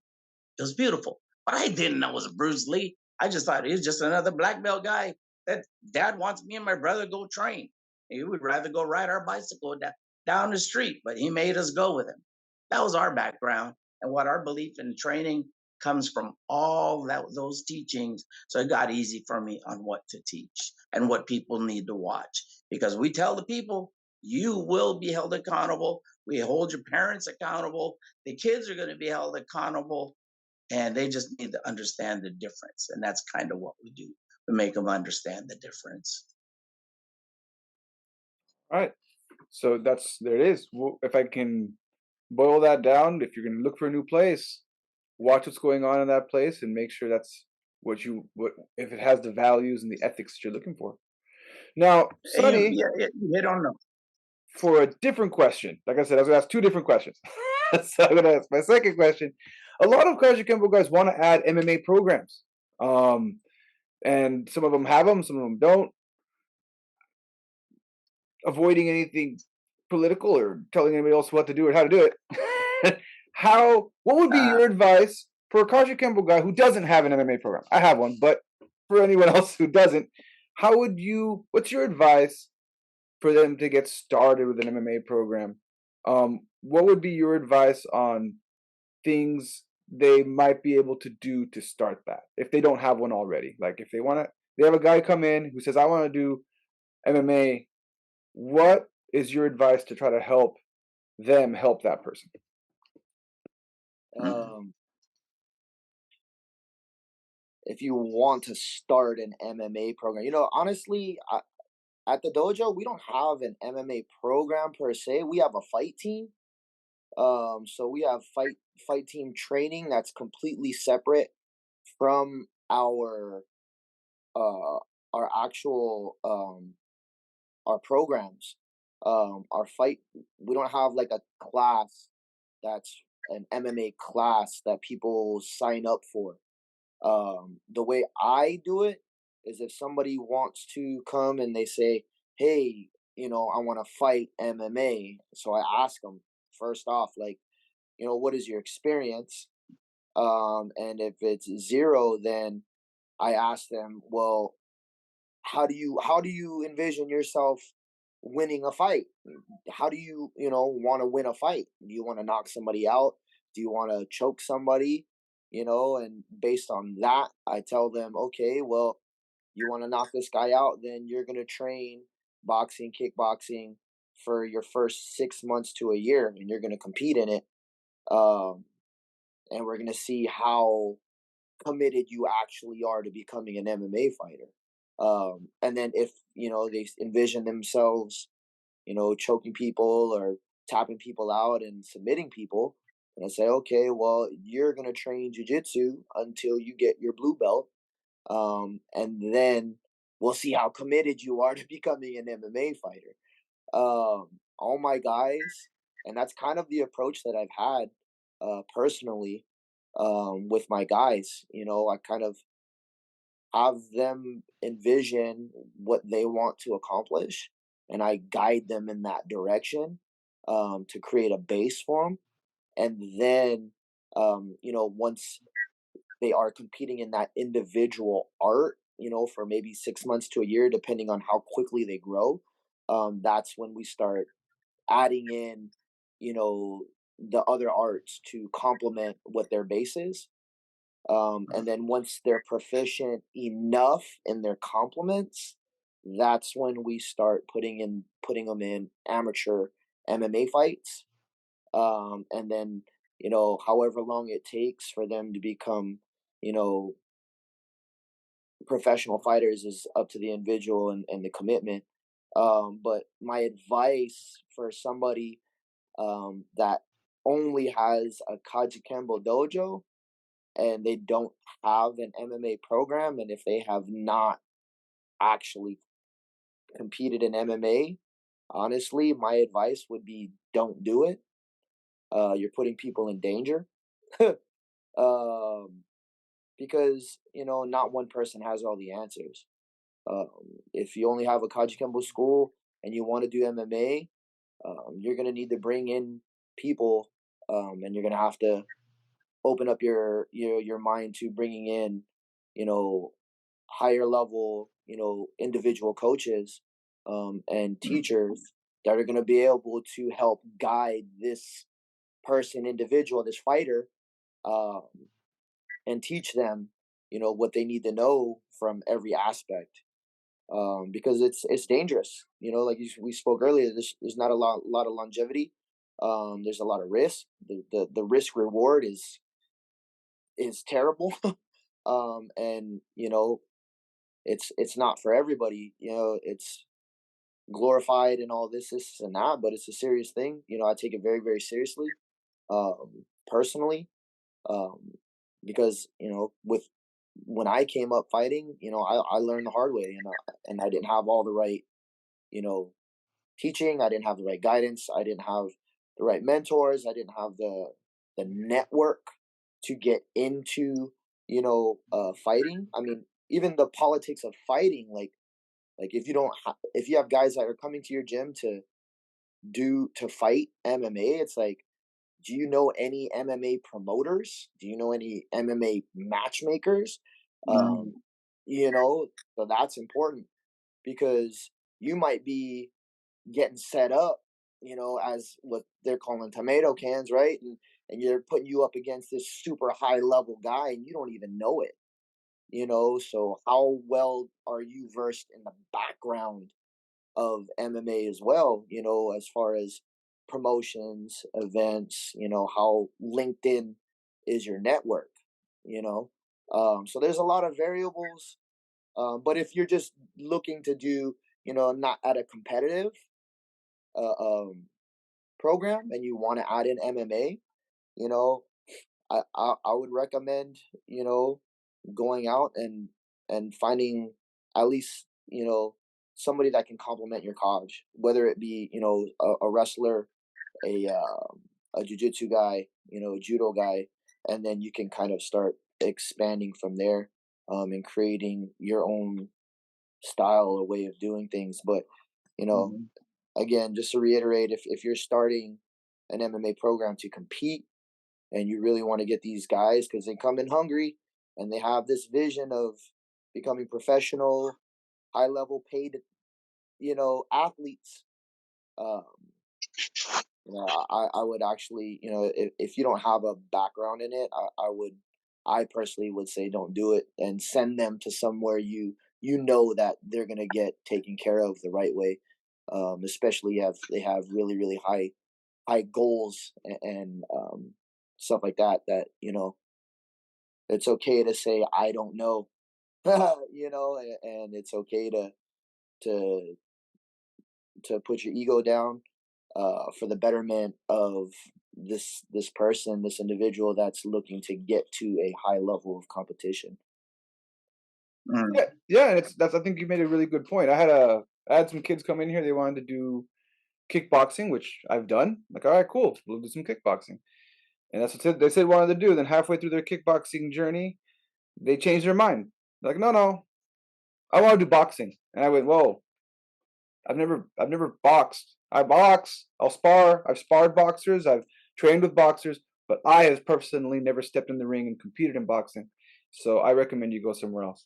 [SPEAKER 3] It was beautiful. But I didn't know it was Bruce Lee. I just thought he was just another black belt guy that Dad wants me and my brother to go train. He would rather go ride our bicycle down the street, but he made us go with him. That was our background, and what our belief in training comes from all those teachings. So it got easy for me on what to teach and what people need to watch, because we tell the people, you will be held accountable. We hold your parents accountable. The kids are going to be held accountable, and they just need to understand the difference. And that's kind of what we do. We make them understand the difference.
[SPEAKER 2] All right. So there it is. If I can boil that down, if you're going to look for a new place, watch what's going on in that place and make sure that's what if it has the values and the ethics that you're looking for. Now,
[SPEAKER 3] You,
[SPEAKER 2] Sonny,
[SPEAKER 3] you hit on them.
[SPEAKER 2] for a different question, like I said, I was going to ask two different questions. So I'm going to ask my second question. A lot of Kajukenbo guys want to add MMA programs. And some of them have them, some of them don't. Avoiding anything political or telling anybody else what to do or how to do it. What would be
[SPEAKER 3] Uh,
[SPEAKER 2] your advice for a Kajukenbo guy who doesn't have an MMA program? I have one, but for anyone else who doesn't, what's your advice for them to get started with an MMA program? What would be your advice on things they might be able to do to start that if they don't have one already? Like if they have a guy come in who says, I want to do MMA. What is your advice to try to help them help that person?
[SPEAKER 4] Um, if you want to start an MMA program, honestly, at the dojo, we don't have an MMA program per se. We have a fight team. So we have fight team training that's completely separate from uh our actual our programs. Our fight, we don't have like a class that's an MMA class that people sign up for. The way I do it is if somebody wants to come and they say, "Hey, I want to fight MMA," so I ask them first off, like, what is your experience? And if it's zero, then I ask them, well, how do you envision yourself winning a fight? How do you want to win a fight? Do you want to knock somebody out? Do you want to choke somebody? And based on that, I tell them, okay, well, you want to knock this guy out, then you're going to train boxing, kickboxing for your first 6 months to a year, and you're going to compete in it. Um, and we're going to see how committed you actually are to becoming an MMA fighter. And then if, they envision themselves, choking people or tapping people out and submitting people, and I say, okay, well, you're going to train jujitsu until you get your blue belt. And then we'll see how committed you are to becoming an MMA fighter. All my guys, and that's kind of the approach that I've had personally with my guys. I kind of have them envision what they want to accomplish, and I guide them in that direction to create a base for them. And then, once they are competing in that individual art, for maybe 6 months to a year, depending on how quickly they grow, that's when we start adding in, the other arts to complement what their base is. And then once they're proficient enough in their complements, that's when we start putting them in amateur MMA fights. And then, however long it takes for them to become, you know, professional fighters is up to the individual and the commitment. But my advice for somebody that only has a Kajukenbo dojo and they don't have an MMA program, and if they have not actually competed in MMA, honestly, my advice would be don't do it. You're putting people in danger. um, because not one person has all the answers. Um, if you only have a Kajukenbo school and you want to do MMA, you're gonna need to bring in people, and you're gonna have to open up your mind to bringing in, you know, higher level, individual coaches, and teachers that are gonna be able to help guide this person, individual, this fighter, um, and teach them, what they need to know from every aspect. Because it's dangerous. Like we spoke earlier, there's not a lot of longevity. There's a lot of risk. The risk reward is terrible. And it's not for everybody. It's glorified and all this and that, but it's a serious thing. I take it very, very seriously, personally, um, because with when I came up fighting, I learned the hard way, and I didn't have all the right, you know, teaching. I didn't have the right guidance. I didn't have the right mentors. I didn't have the network to get into, fighting. I mean, even the politics of fighting, like if you have guys that are coming to your gym to fight MMA, it's like, do you know any MMA promoters? Do you know any MMA matchmakers?
[SPEAKER 3] Mm.
[SPEAKER 4] Um, so that's important because you might be getting set up, as what they're calling tomato cans, right? And you're putting you up against this super high level guy and you don't even know it, So how well are you versed in the background of MMA as well, as far as promotions, events, how LinkedIn is your network, you know? So there's a lot of variables. But if you're just looking to do, not at a competitive uh, um, program and you want to add in MMA, you know, I would recommend, going out and finding at least, somebody that can complement your cause, whether it be, a wrestler, a jujitsu guy, a judo guy, and then you can kind of start expanding from there, and creating your own style or way of doing things. But, you know,
[SPEAKER 3] Mhm.
[SPEAKER 4] again, just to reiterate, if you're starting an MMA program to compete and you really want to get these guys because they come in hungry and they have this vision of becoming professional, high level paid, athletes. Um, I would actually, if you don't have a background in it, I personally would say don't do it and send them to somewhere you know that they're gonna get taken care of the right way. Especially if they have really really high goals and stuff like that. That it's okay to say I don't know, and it's okay to to put your ego down for the betterment of this person, this individual that's looking to get to a high level of competition.
[SPEAKER 3] Mm.
[SPEAKER 2] Yeah, yeah, and that's I think you made a really good point. I had some kids come in here. They wanted to do kickboxing, which I've done. Like, all right, cool, we'll do some kickboxing, and that's what they said wanted to do. Then halfway through their kickboxing journey, they changed their mind. They're like, no, no, I want to do boxing. And I went, whoa, I've never boxed. I box. I'll spar. I've sparred boxers. I've trained with boxers, but I have personally never stepped in the ring and competed in boxing. So I recommend you go somewhere else.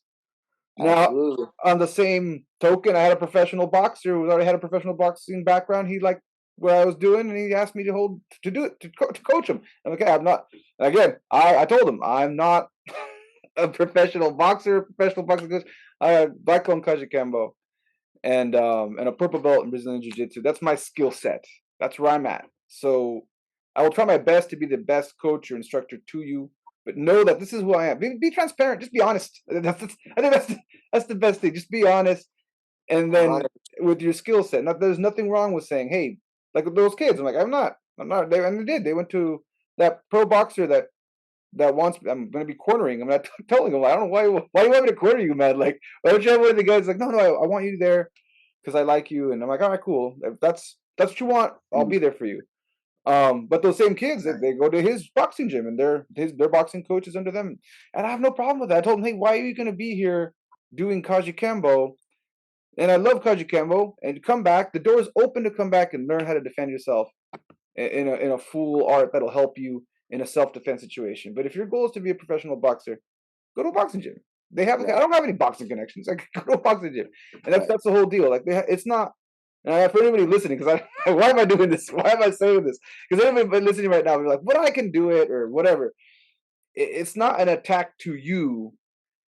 [SPEAKER 2] Now,
[SPEAKER 4] Absolutely.
[SPEAKER 2] on the same token, I had a professional boxer who already had a professional boxing background. He liked what I was doing, and he asked me to do it to coach him. I'm like, okay, I'm not. Again, I told him I'm not a professional boxer, professional boxing coach. I have black belt Kajukenbo and a purple belt in Brazilian Jiu Jitsu. That's my skill set. That's where I'm at. So I will try my best to be the best coach or instructor to you, but know that this is who I am. Be transparent. Just be honest. I think that's the best thing. Just be honest, and
[SPEAKER 4] A
[SPEAKER 2] then
[SPEAKER 4] hundred.
[SPEAKER 2] with your skill set. Now, there's nothing wrong with saying, "Hey," like with those kids. I'm like, I'm not. I'm not. And they did. They went to that pro boxer that wants I'm going to be cornering. I'm not telling him. I don't know why you want me to corner you, man. Like, why don't you have one of the guys like, no, no, I want you there because I like you, and I'm like, all right, cool. If that's what you want, I'll
[SPEAKER 3] Mm.
[SPEAKER 2] be there for you. But those same kids,
[SPEAKER 3] Right.
[SPEAKER 2] they go to his boxing gym, and their boxing coach is under them, and I have no problem with that. I told him, hey, why are you going to be here doing Kajukenbo? And I love Kajukenbo, and come back. The door is open to come back and learn how to defend yourself in a full art that'll help you in a self defense situation. But if your goal is to be a professional boxer, go to a boxing gym. They have. I
[SPEAKER 4] Right.
[SPEAKER 2] don't have any boxing connections. I go to a boxing gym, and that's
[SPEAKER 4] Right.
[SPEAKER 2] that's the whole deal. Like it's not. For anybody listening, because why am I doing this? Why am I saying this? Because anybody listening right now, be like, "But I can do it," or whatever. It's not an attack to you.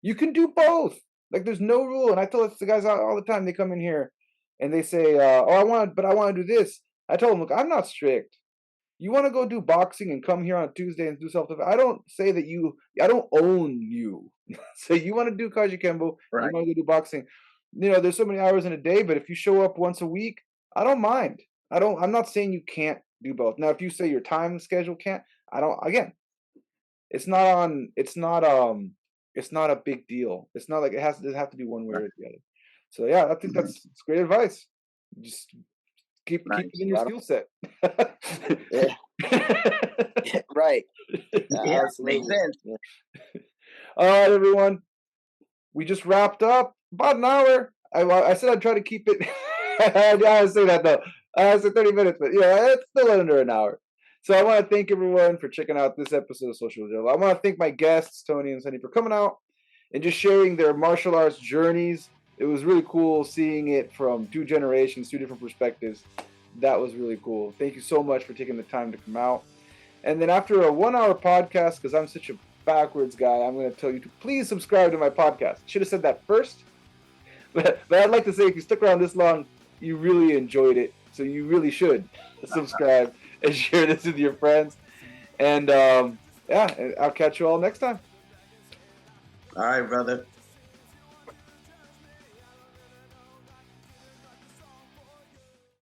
[SPEAKER 2] You can do both. Like there's no rule. And I tell the guys all the time. They come in here, and they say, "Oh, I want to do this." I tell them, "Look, I'm not strict. You want to go do boxing and come here on a Tuesday and do self defense. I don't say that I don't own you. So you want to do Kajukenbo, you
[SPEAKER 3] Right.
[SPEAKER 2] want to go do boxing. There's so many hours in a day, but if you show up once a week, I don't mind. I'm not saying you can't do both. Now, if you say your time schedule can't, I don't, again, it's not on, it's not a big deal. It's not like it doesn't have to be one way or the other. So yeah, I think that's great advice. Just keep it in your skill set.
[SPEAKER 4] Yeah. Right.
[SPEAKER 3] Yeah,
[SPEAKER 4] Absolutely.
[SPEAKER 3] makes sense.
[SPEAKER 4] Yeah.
[SPEAKER 2] All right, everyone. We just wrapped up about an hour. I said I'd try to keep it. I say that though. I said 30 minutes, but yeah, it's still under an hour. So I want to thank everyone for checking out this episode of Social Gelo. I want to thank my guests, Tony and Sonny, for coming out and just sharing their martial arts journeys. It was really cool seeing it from two generations, two different perspectives. That was really cool. Thank you so much for taking the time to come out. And then after a 1 hour podcast, because I'm such a backwards guy, I'm going to tell you to please subscribe to my podcast. Should have said that first. But I'd like to say if you stuck around this long, you really enjoyed it. So you really should subscribe and share this with your friends. And yeah, I'll catch you all next time.
[SPEAKER 3] All right, brother.